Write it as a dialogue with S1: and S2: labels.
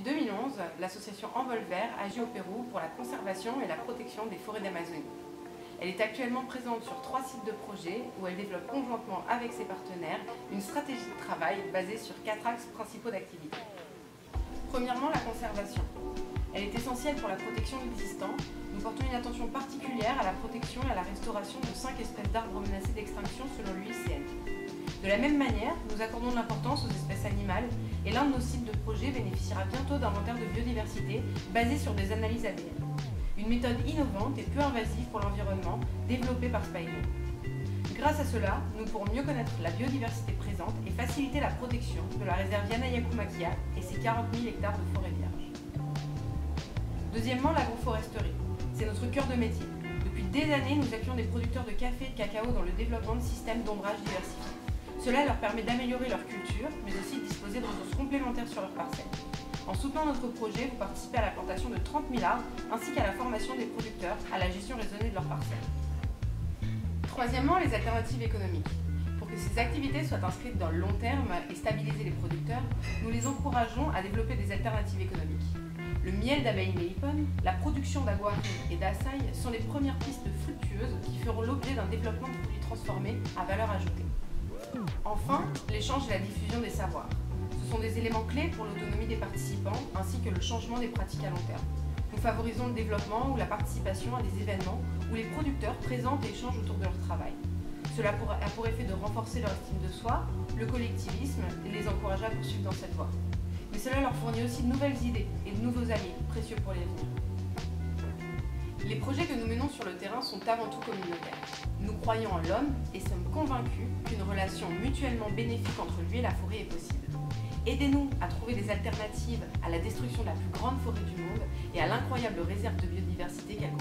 S1: Depuis 2011, l'association Envol Vert agit au Pérou pour la conservation et la protection des forêts d'Amazonie. Elle est actuellement présente sur 3 sites de projet où elle développe conjointement avec ses partenaires une stratégie de travail basée sur 4 axes principaux d'activité. Premièrement, la conservation. Elle est essentielle pour la protection existant. Nous portons une attention particulière à la protection et à la restauration de 5 espèces d'arbres menacées d'extinction selon l'UICN. De la même manière, nous accordons de l'importance aux espèces animales et l'un de nos sites de projet bénéficiera bientôt d'inventaires de biodiversité basés sur des analyses ADN. Une méthode innovante et peu invasive pour l'environnement développée par Spyno. Grâce à cela, nous pourrons mieux connaître la biodiversité présente et faciliter la protection de la réserve Yanayacumaquia et ses 40 000 hectares de forêts vierges. Deuxièmement, l'agroforesterie. C'est notre cœur de métier. Depuis des années, nous appuyons des producteurs de café et de cacao dans le développement de systèmes d'ombrage diversifiés. Cela leur permet d'améliorer leur culture, mais aussi de disposer de ressources complémentaires sur leurs parcelles. En soutenant notre projet, vous participez à la plantation de 30 000 arbres, ainsi qu'à la formation des producteurs à la gestion raisonnée de leurs parcelles. Troisièmement, les alternatives économiques. Pour que ces activités soient inscrites dans le long terme et stabiliser les producteurs, nous les encourageons à développer des alternatives économiques. Le miel d'abeille mélipone, la production d'aguari et d'açaï sont les premières pistes fructueuses qui feront l'objet d'un développement de produits transformés à valeur ajoutée. Enfin, l'échange et la diffusion des savoirs. Ce sont des éléments clés pour l'autonomie des participants ainsi que le changement des pratiques à long terme. Nous favorisons le développement ou la participation à des événements où les producteurs présentent et échangent autour de leur travail. Cela a pour effet de renforcer leur estime de soi, le collectivisme et les encourager à poursuivre dans cette voie. Mais cela leur fournit aussi de nouvelles idées et de nouveaux alliés précieux pour l'avenir. Les projets que nous menons sur le terrain sont avant tout communautaires. Nous croyons en l'homme et sommes convaincus qu'une relation mutuellement bénéfique entre lui et la forêt est possible. Aidez-nous à trouver des alternatives à la destruction de la plus grande forêt du monde et à l'incroyable réserve de biodiversité qu'elle